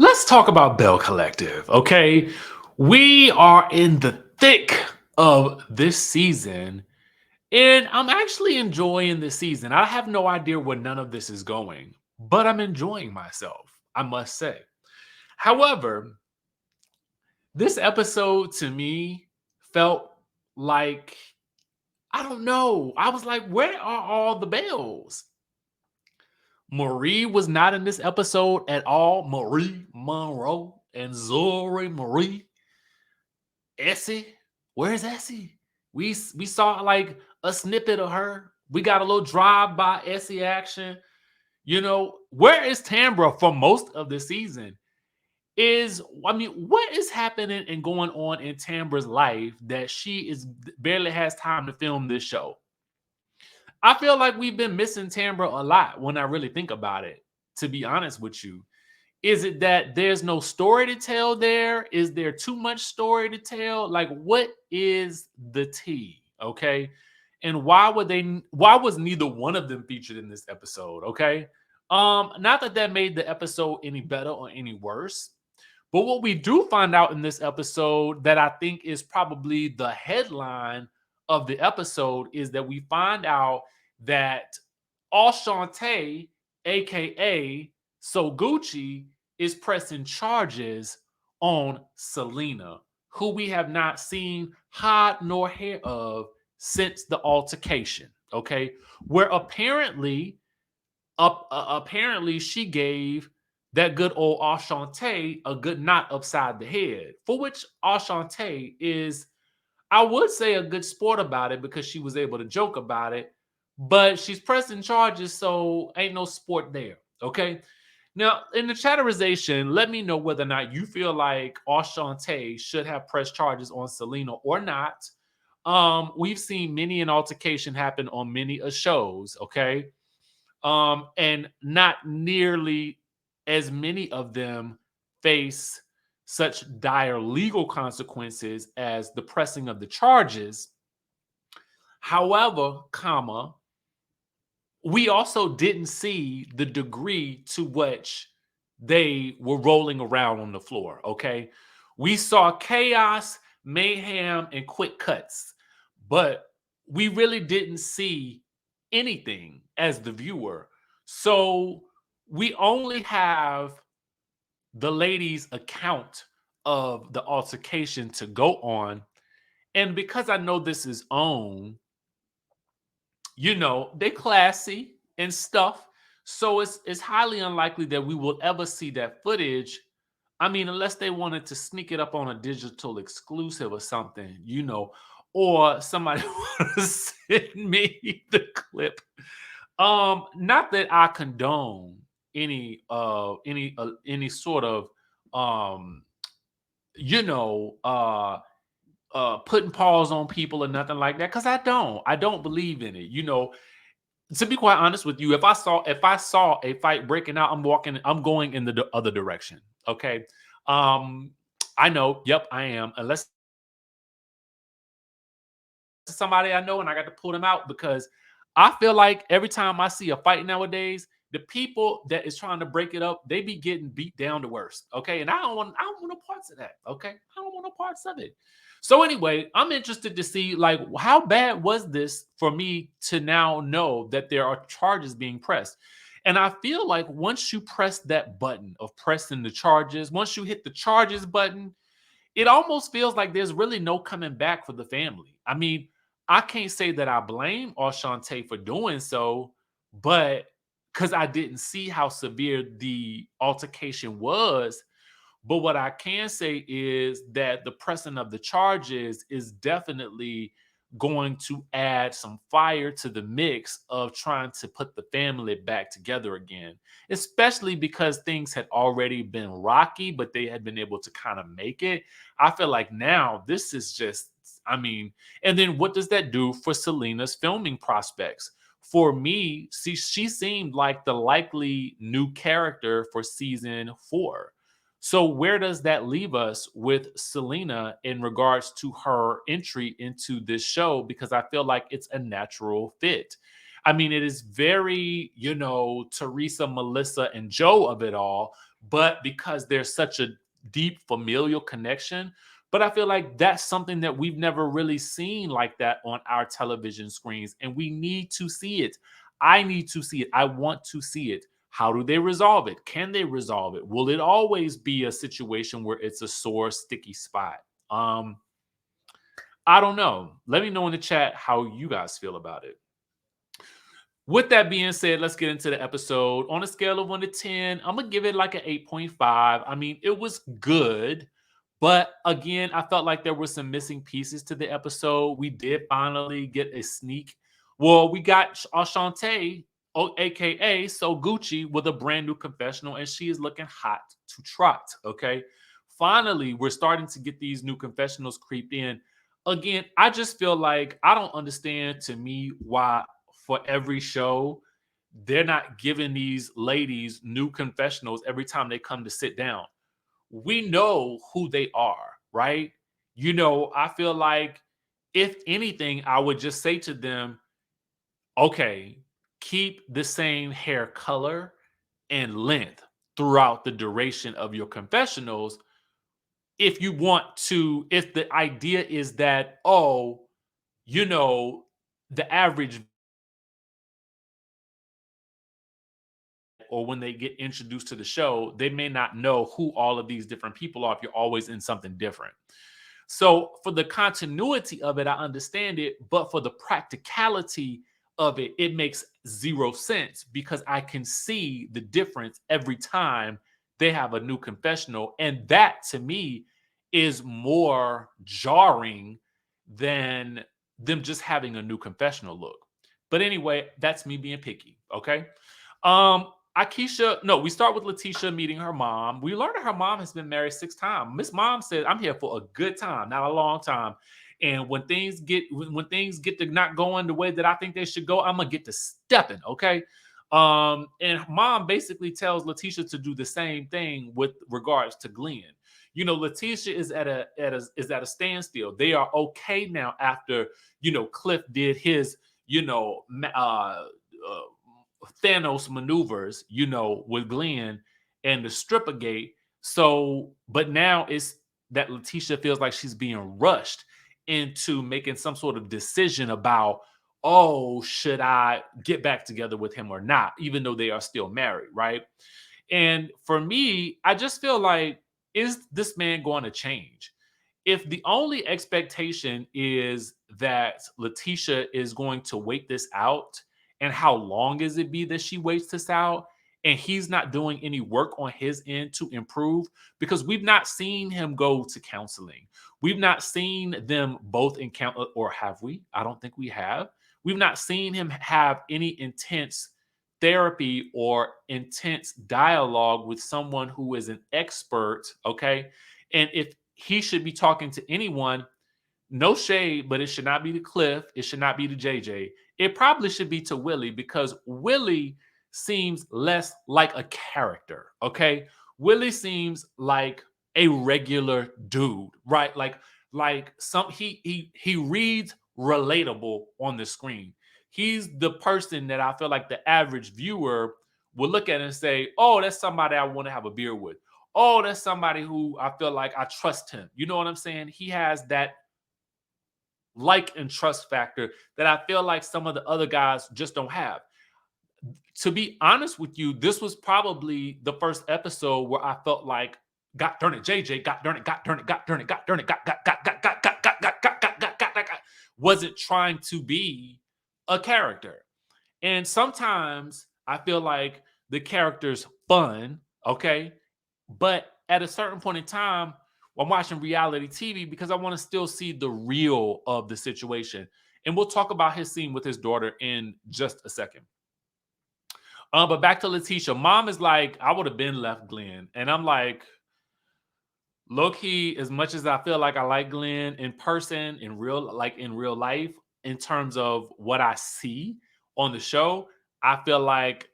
Let's talk about Belle Collective, okay? We are in the thick of this season, and I'm actually enjoying this season. I have no idea where none of this is going, but I'm enjoying myself, I must say. However, this episode to me felt like, I don't know. I was like, where are all the bells? Marie was not in this episode at all. Marie Monroe and Zori Marie. Essie, where's Essie? We saw like a snippet of her. We got a little drive by Essie action. Where is Tambra for most of the season? What is happening and going on in Tambra's life that she is barely has time to film this show? I feel like we've been missing Tambra a lot when I really think about it, to be honest with you. Is it that there's no story to tell there? Is there too much story to tell? Like, what is the tea? Okay. And why was neither one of them featured in this episode? Okay. Not that that made the episode any better or any worse. But what we do find out in this episode that I think is probably the headline of the episode is that we find out that Ashante, aka Sogucci, is pressing charges on Selena, who we have not seen hide nor hair of since the altercation. Okay, where apparently she gave that good old Ashante a good knot upside the head, for which Ashante is, I would say, a good sport about it because she was able to joke about it, but she's pressing charges, so ain't no sport there. Okay. Now, in the chatterization, let me know whether or not you feel like Ashante should have pressed charges on Selena or not. We've seen many an altercation happen on many a shows, okay? And not nearly as many of them face such dire legal consequences as the pressing of the charges. However, we also didn't see the degree to which they were rolling around on the floor. Okay. We saw chaos, mayhem, and quick cuts, but we really didn't see anything as the viewer. So we only have the lady's account of the altercation to go on. And because I know this is own, they classy and stuff. So it's highly unlikely that we will ever see that footage. I mean, unless they wanted to sneak it up on a digital exclusive or something, or somebody want to send me the clip. Not that I condone any sort of um you know putting paws on people or nothing like that, because I don't believe in it. To be quite honest with you, if I saw a fight breaking out, I'm going in the other direction. Okay. um I know, yep, I am, unless it's somebody I know and I got to pull them out, because I feel like every time I see a fight nowadays, the people that is trying to break it up, they be getting beat down the worst. Okay. And I don't want no parts of that. Okay. I don't want no parts of it. So anyway, I'm interested to see, like, how bad was this for me to now know that there are charges being pressed. And I feel like once you press that button of pressing the charges, once you hit the charges button, it almost feels like there's really no coming back for the family. I mean, I can't say that I blame Ashante for doing so, but because I didn't see how severe the altercation was. But what I can say is that the pressing of the charges is definitely going to add some fire to the mix of trying to put the family back together again, especially because things had already been rocky, but they had been able to kind of make it. I feel like now this is just, I mean, and then what does that do for Selena's filming prospects? For me, see, she seemed like the likely new character for season 4. So where does that leave us with Selena in regards to her entry into this show? Because I feel like it's a natural fit. I mean, it is very, Teresa, Melissa, and Joe of it all, but because there's such a deep familial connection. But I feel like that's something that we've never really seen like that on our television screens, and we need to see it. I need to see it. I want to see it. How do they resolve it? Can they resolve it? Will it always be a situation where it's a sore, sticky spot? Um, I don't know. Let me know in the chat how you guys feel about it. With that being said, let's get into the episode. On a scale of 1 to 10, I'm going to give it like an 8.5. I mean, it was good, but again, I felt like there were some missing pieces to the episode. We did finally get a sneak. Well, we got Ashante, aka Sogucci, with a brand new confessional, and she is looking hot to trot. Okay. Finally, we're starting to get these new confessionals creeped in. Again, I just feel like I don't understand, to me, why for every show they're not giving these ladies new confessionals every time they come to sit down. We know who they are, right? I feel like if anything, I would just say to them, okay, keep the same hair color and length throughout the duration of your confessionals. If you want to, if the idea is that, oh, you know, the average, or when they get introduced to the show, they may not know who all of these different people are if you're always in something different. So for the continuity of it, I understand it, but for the practicality of it, it makes zero sense because I can see the difference every time they have a new confessional. And that to me is more jarring than them just having a new confessional look. But anyway, that's me being picky. Okay. Akeisha, no, we start with Letitia meeting her mom. We learn that her mom has been married 6 times. Miss Mom said, "I'm here for a good time, not a long time. And when things get to not going the way that I think they should go, I'm gonna get to stepping." Okay. And mom basically tells Letitia to do the same thing with regards to Glenn. Letitia is at a standstill. They are okay now after Cliff did his Thanos maneuvers, with Glenn and the stripper gate. So, but now it's that Letitia feels like she's being rushed into making some sort of decision about, oh, should I get back together with him or not, even though they are still married, right? And for me, I just feel like, is this man going to change? If the only expectation is that Letitia is going to wait this out, and how long is it be that she waits this out, and he's not doing any work on his end to improve, because we've not seen him go to counseling. We've not seen them both in or have we? I don't think we have. We've not seen him have any intense therapy or intense dialogue with someone who is an expert, okay? And if he should be talking to anyone, no shade, but it should not be to Cliff. It should not be to JJ. It probably should be to Willie, because Willie seems less like a character, okay? Willie seems like a regular dude, right? Like some he reads relatable on the screen. He's the person that I feel like the average viewer will look at and say, "Oh, that's somebody I want to have a beer with. Oh, that's somebody who I feel like I trust him." You know what I'm saying? He has that like and trust factor that I feel like some of the other guys just don't have. To be honest with you, this was probably the first episode where I felt like, God darn it, JJ, God darn it, God darn it, God darn it, God darn it, wasn't trying to be a character. And sometimes I feel like the character's fun, okay? But at a certain point in time, I'm watching reality TV because I want to still see the real of the situation. And we'll talk about his scene with his daughter in just a second. But back to Letitia. Mom is like, I would have been left Glenn. And I'm like, low key, as much as I feel like I like Glenn in person, in real life, in terms of what I see on the show, I feel like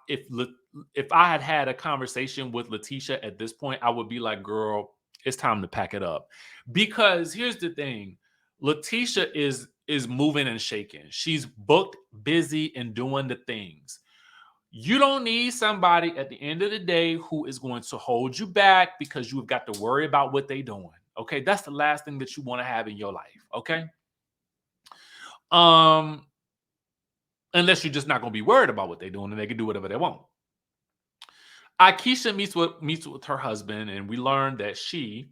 if I had had a conversation with Letitia at this point, I would be like, girl, it's time to pack it up. Because here's the thing, Letitia is moving and shaking. She's booked, busy, and doing the things. You don't need somebody at the end of the day who is going to hold you back because you've got to worry about what they're doing. Okay, that's the last thing that you want to have in your life. Okay, um, unless you're just not going to be worried about what they're doing and they can do whatever they want. Akeisha meets with her husband, and we learned that she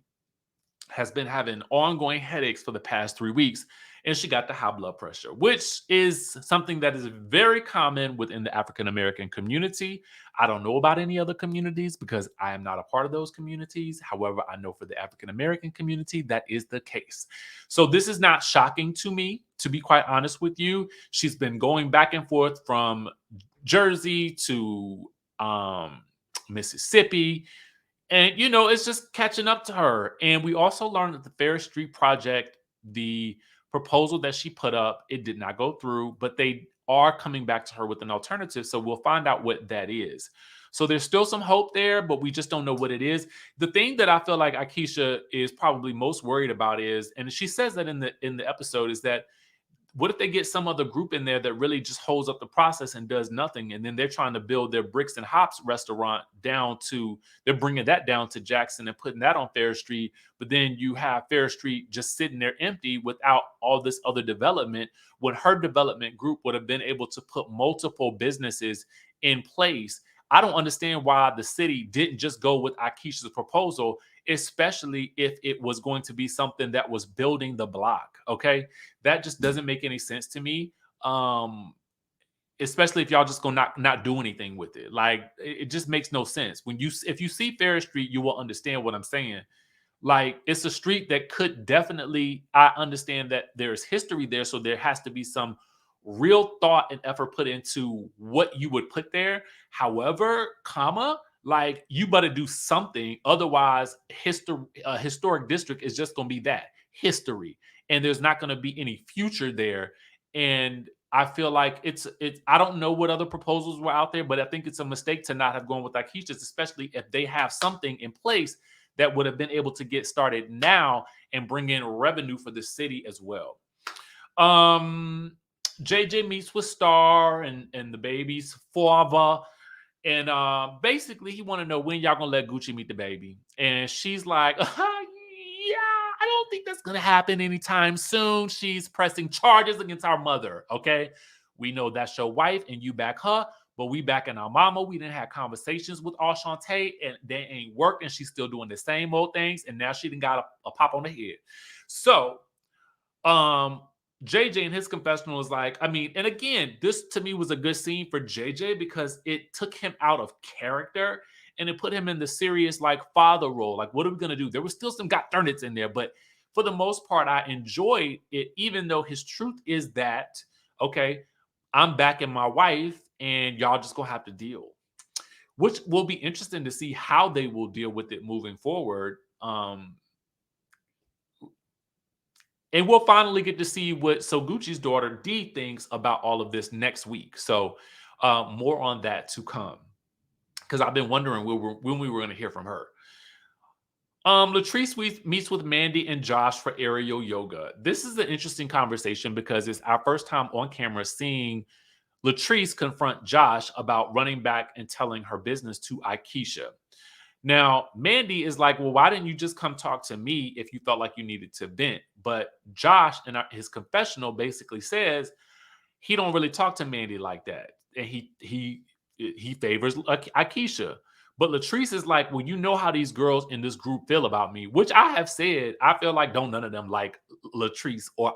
has been having ongoing headaches for the past 3 weeks, and she got the high blood pressure, which is something that is very common within the African American community. I don't know about any other communities because I am not a part of those communities. However, I know for the African American community, that is the case. So this is not shocking to me, to be quite honest with you. She's been going back and forth from Jersey to Mississippi, and it's just catching up to her. And we also learned that the Fair Street project, the proposal that she put up, it did not go through, but they are coming back to her with an alternative. So we'll find out what that is. So there's still some hope there, but we just don't know what it is. The thing that I feel like Akeisha is probably most worried about is, and she says that in the episode, is that what if they get some other group in there that really just holds up the process and does nothing, and then they're trying to build their bricks and hops restaurant they're bringing that down to Jackson and putting that on Fair Street, but then you have Fair Street just sitting there empty without all this other development, when her development group would have been able to put multiple businesses in place. I don't understand why the city didn't just go with Akeisha's proposal, especially if it was going to be something that was building the block. Okay, that just doesn't make any sense to me. Especially if y'all just go not do anything with it. Like, it just makes no sense. If you see Ferris Street, you will understand what I'm saying. Like, it's a street that could definitely, I understand that there's history there, so there has to be some real thought and effort put into what you would put there. However, like, you better do something. Otherwise, historic district is just going to be that history, and there's not going to be any future there. And I feel like it's. I don't know what other proposals were out there, but I think it's a mistake to not have gone with Akeisha's, especially if they have something in place that would have been able to get started now and bring in revenue for the city as well. Um, JJ meets with Star and the baby's father. And basically, he want to know when y'all gonna let Gucci meet the baby. And she's like, yeah, I don't think that's gonna happen anytime soon. She's pressing charges against our mother. Okay, we know that's your wife, and you back her, but we back in our mama. We didn't have conversations with Ashante, and they ain't working. She's still doing the same old things, and now she done got a pop on the head. So um JJ in his confessional is like, I mean, and again, this to me was a good scene for JJ because it took him out of character and it put him in the serious, like, father role. Like, what are we gonna do? There was still some got turnits in there, but for the most part, I enjoyed it, even though his truth is that, okay, I'm back in my wife, and y'all just gonna have to deal. Which will be interesting to see how they will deal with it moving forward. And we'll finally get to see what Soguchi's daughter Dee thinks about all of this next week. So more on that to come, because I've been wondering when we were going to hear from her. Latrice meets with Mandy and Josh for aerial yoga. This is an interesting conversation because it's our first time on camera seeing Latrice confront Josh about running back and telling her business to Akeisha. Now, Mandy is like, well, why didn't you just come talk to me if you felt like you needed to vent? But Josh, in his confessional, basically says he don't really talk to Mandy like that, and he favors Akeisha. But Latrice is like, well, you know how these girls in this group feel about me, which I have said. I feel like don't none of them like Latrice or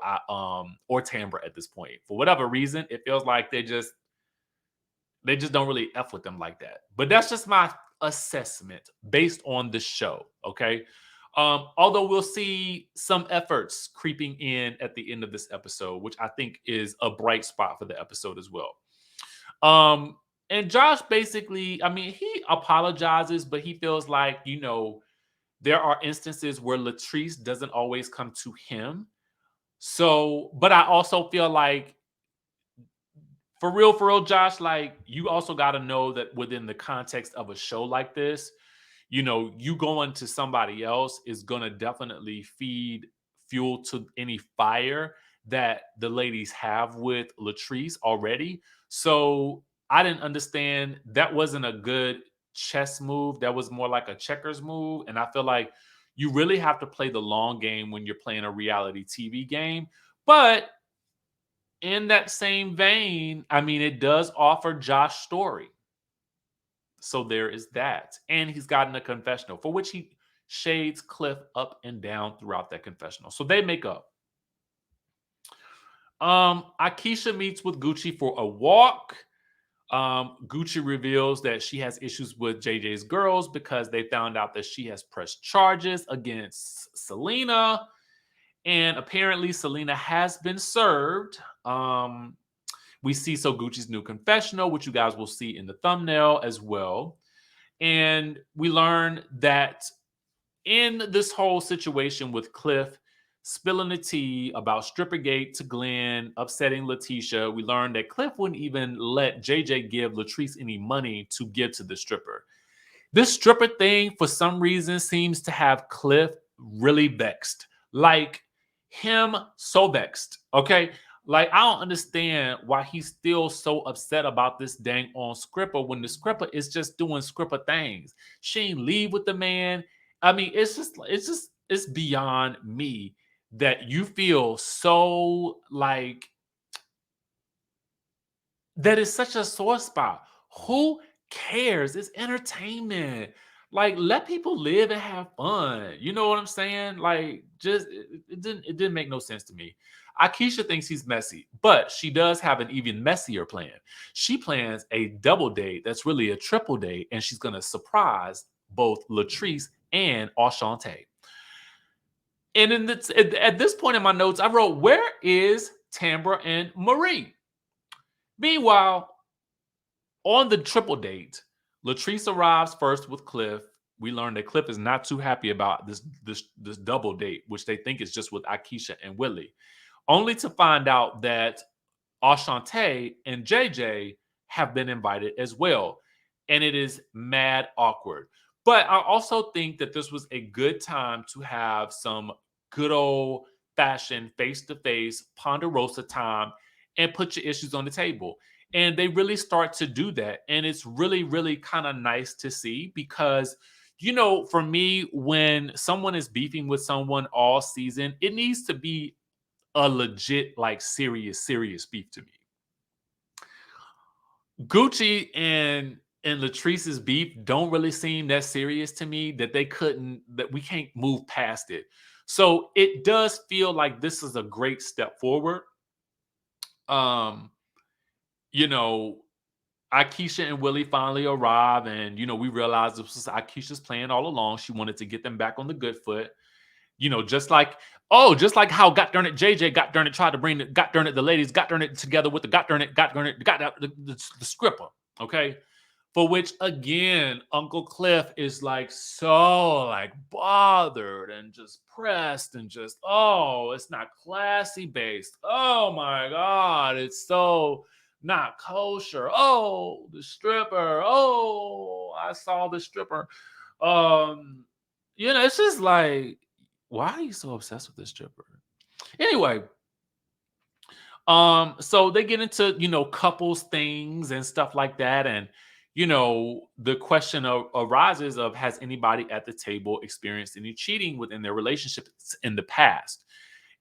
Tambra at this point. For whatever reason, it feels like they just don't really F with them like that. But that's just my assessment based on the show. Okay. Although we'll see some efforts creeping in at the end of this episode, which I think is a bright spot for the episode as well. And Josh basically, I mean, he apologizes, but he feels like, there are instances where Latrice doesn't always come to him. So, but I also feel like, for real, Josh, like, you also got to know that within the context of a show like this, you going to somebody else is going to definitely feed fuel to any fire that the ladies have with Latrice already. So I didn't understand that wasn't a good chess move. That was more like a checkers move. And I feel like you really have to play the long game when you're playing a reality TV game. But in that same vein, I mean, it does offer Josh Story. So there is that. And he's gotten a confessional for which he shades Cliff up and down throughout that confessional. So they make up. Akeisha meets with Gucci for a walk. Gucci reveals that she has issues with JJ's girls because they found out that she has pressed charges against Selena. And apparently, Selena has been served. We see Sogucci's new confessional, which you guys will see in the thumbnail as well. And we learn that in this whole situation with Cliff spilling the tea about Strippergate to Glenn, upsetting Letitia, we learned that Cliff wouldn't even let JJ give Latrice any money to give to the stripper. This stripper thing, for some reason, seems to have Cliff really vexed. Like him, so vexed. Okay. Like, I don't understand why he's still so upset about this dang on Scripper when the Scripper is just doing Scripper things. She ain't leave with the man. I mean, it's beyond me that you feel so like that is such a sore spot. Who cares? It's entertainment. Like, let people live and have fun. You know what I'm saying? Like, just it didn't make no sense to me. Akeisha thinks he's messy, but she does have an even messier plan. She plans a double date that's really a triple date, and she's gonna surprise both Latrice and Ashante. And at this point in my notes, I wrote, "Where is Tambra and Marie?" Meanwhile, on the triple date, Latrice arrives first with Cliff. We learn that Cliff is not too happy about this double date, which they think is just with Akeisha and Willie, only to find out that Ashante and JJ have been invited as well. And it is mad awkward. But I also think that this was a good time to have some good old fashioned face to face Ponderosa time and put your issues on the table. And they really start to do that. And it's really, really kind of nice to see because, for me, when someone is beefing with someone all season, it needs to be a legit, like serious beef to me. Gucci and Latrice's beef don't really seem that serious to me that we can't move past it. So it does feel like this is a great step forward. Um, you know, Akeisha and Willie finally arrive, and we realize this was Akeisha's plan all along. She wanted to get them back on the good foot. Just like how God darn it, JJ God darn it tried to bring God darn it the ladies God darn it together with the God darn it the scripper. Okay, for which again Uncle Cliff is like so like bothered and just pressed and just it's not classy based. Oh my God, it's so not kosher. Oh, the stripper. Oh, I saw the stripper. Um, it's just like, why are you so obsessed with this stripper? Anyway, so they get into couples things and stuff like that, and the question arises of has anybody at the table experienced any cheating within their relationships in the past?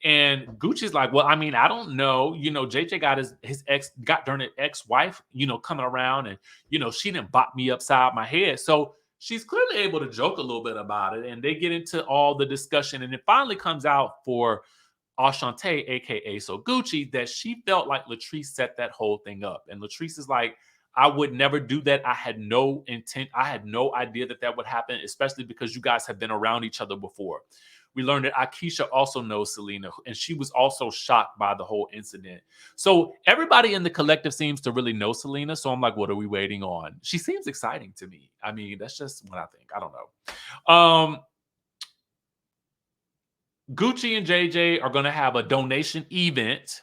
And Gucci's like, well, I mean, I don't know. JJ got his ex, got darn it, ex-wife, coming around, and she didn't bop me upside my head. So she's clearly able to joke a little bit about it, and they get into all the discussion, and it finally comes out for Ashante, aka Sogucci, that she felt like Latrice set that whole thing up. And Latrice is like, I would never do that. I had no intent. I had no idea that would happen, especially because you guys have been around each other before. We learned that Akeisha also knows Selena, and she was also shocked by the whole incident. So everybody in the collective seems to really know Selena. So I'm like, what are we waiting on? She seems exciting to me. I mean, that's just what I think. I don't know. Gucci and JJ are going to have a donation event,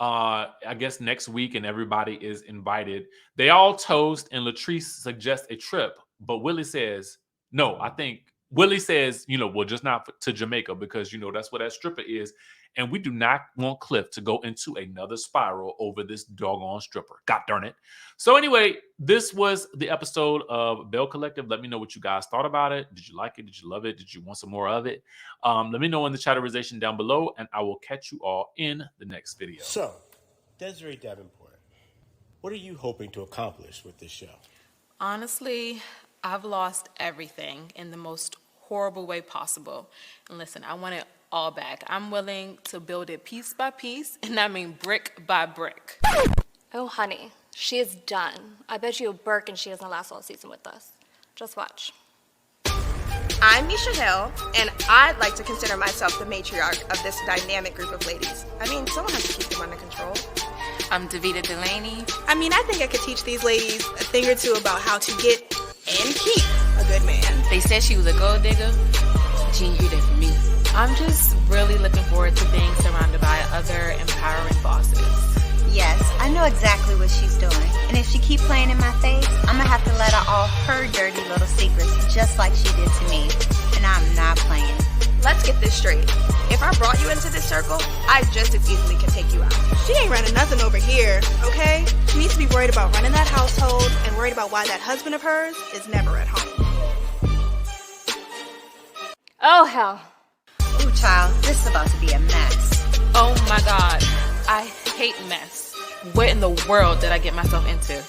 I guess next week, and everybody is invited. They all toast, and Latrice suggests a trip, but Willie says, no, I think Willie says, well, just not to Jamaica because, that's where that stripper is. And we do not want Cliff to go into another spiral over this doggone stripper. God darn it. So anyway, this was the episode of Belle Collective. Let me know what you guys thought about it. Did you like it? Did you love it? Did you want some more of it? Let me know in the chatterization down below, and I will catch you all in the next video. So, Desiree Davenport, what are you hoping to accomplish with this show? Honestly, I've lost everything in the most horrible way possible. And listen, I want it all back. I'm willing to build it piece by piece, and I mean brick by brick. Oh, honey, she is done. I bet you a Burke and she doesn't last all season with us. Just watch. I'm Misha Hill, and I'd like to consider myself the matriarch of this dynamic group of ladies. I mean, someone has to keep them under control. I'm Davita Delaney. I mean, I think I could teach these ladies a thing or two about how to get and keep a good man. They said she was a gold digger. She ain't do that for me. I'm just really looking forward to being surrounded by other empowering bosses. Yes, I know exactly what she's doing. And if she keep playing in my face, I'm gonna have to let her off her dirty little secrets just like she did to me. And I'm not playing. Let's get this straight. If I brought you into this circle, I just as easily can take you out. She ain't running nothing over here, okay? She needs to be worried about running that household and worried about why that husband of hers is never at home. Oh, hell. Ooh, child, this is about to be a mess. Oh my God, I hate mess. What in the world did I get myself into?